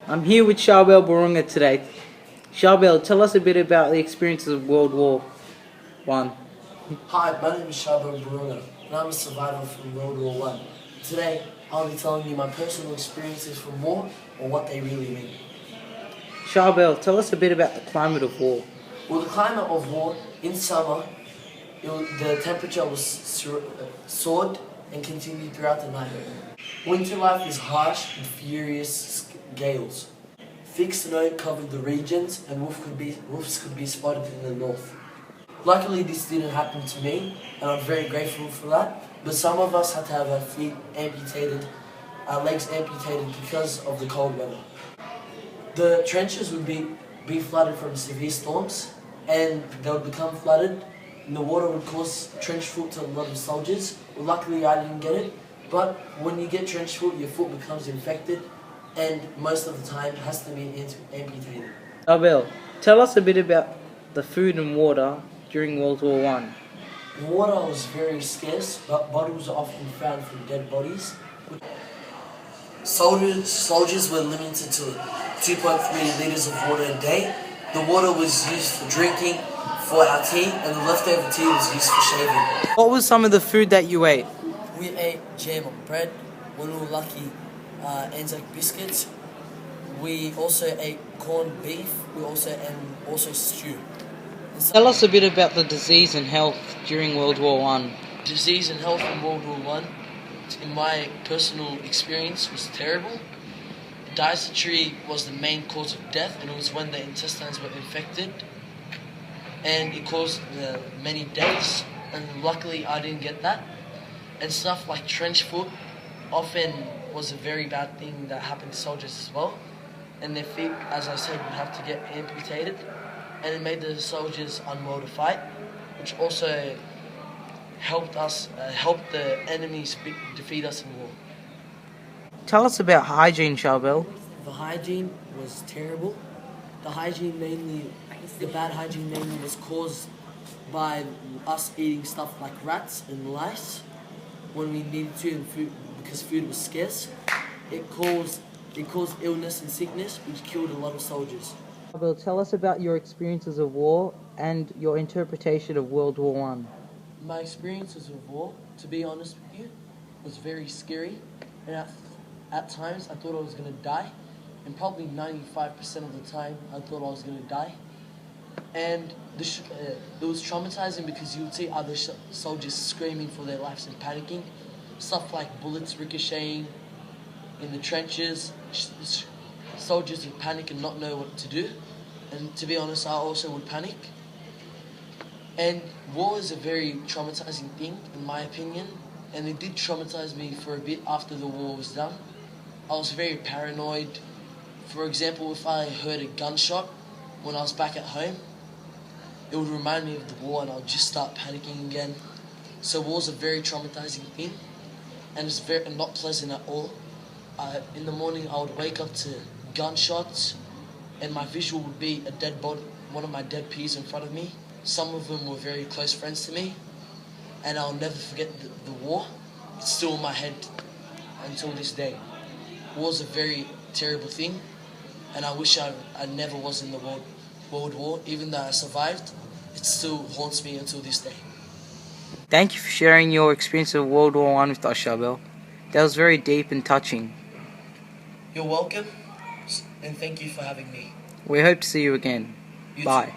I'm here with Charbel Burunga today. Charbel, tell us a bit about the experiences of World War One. Hi, my name is WW1 and I'm a survivor from World War One. Today, I'll be telling you my personal experiences from war or what they really mean. Charbel, tell us a bit about the climate of war. Well, the climate of war, in summer, the temperature was soared and continued throughout the night. Winter life is harsh and furious gales. Thick snow covered the regions and wolves could be spotted in the north. Luckily, this didn't happen to me, and I'm very grateful for that. But some of us had to have our feet amputated, our legs amputated because of the cold weather. The trenches would be flooded from severe storms, and they would become flooded, and the water would cause trench foot to a lot of soldiers. Well, luckily, I didn't get it, but when you get trench foot, your foot becomes infected, and most of the time has to be amputated. Charbel, tell us a bit about the food and water during World War One. Water was very scarce, but bottles are often found from dead bodies. Soldiers were limited to 2.3 litres of water a day. The water was used for drinking, for our tea, and the leftover tea was used for shaving. What was some of the food that you ate? We ate jam on bread, when we were lucky, Anzac biscuits. We also ate corned beef, we also stew. Tell us a bit about the disease and health during World War One. Disease and health in World War One, in my personal experience, was terrible. Dysentery was the main cause of death, and it was when the intestines were infected, and it caused many deaths, and luckily I didn't get that. And stuff like trench foot often was a very bad thing that happened to soldiers as well, and their feet, as I said, would have to get amputated, and it made the soldiers unwell to fight, which also helped the enemies defeat us in war. Tell us about hygiene, Charbel. The hygiene was terrible. The bad hygiene mainly was caused by us eating stuff like rats and lice when we needed to, because food was scarce. It caused illness and sickness, which killed a lot of soldiers. Charbel, tell us about your experiences of war and your interpretation of World War One. My experiences of war, to be honest with you, was very scary, and at times I thought I was going to die, and probably 95% of the time I thought I was going to die. And it was traumatizing because you would see other soldiers screaming for their lives and panicking. Stuff like bullets ricocheting in the trenches. Soldiers would panic and not know what to do. And to be honest, I also would panic. And war is a very traumatizing thing, in my opinion. And it did traumatize me for a bit after the war was done. I was very paranoid. For example, if I heard a gunshot when I was back at home, it would remind me of the war and I would just start panicking again. So war's a very traumatizing thing, and it's very not pleasant at all. In the morning I would wake up to gunshots, and my visual would be a dead body, one of my dead peers in front of me. Some of them were very close friends to me, and I'll never forget the war. It's still in my head until this day. War's a very terrible thing, and I wish I never was in the World War. Even though I survived, it still haunts me until this day. Thank you for sharing your experience of World War One with us, Charbel. That was very deep and touching. You're welcome, and thank you for having me. We hope to see you again. You Bye. too.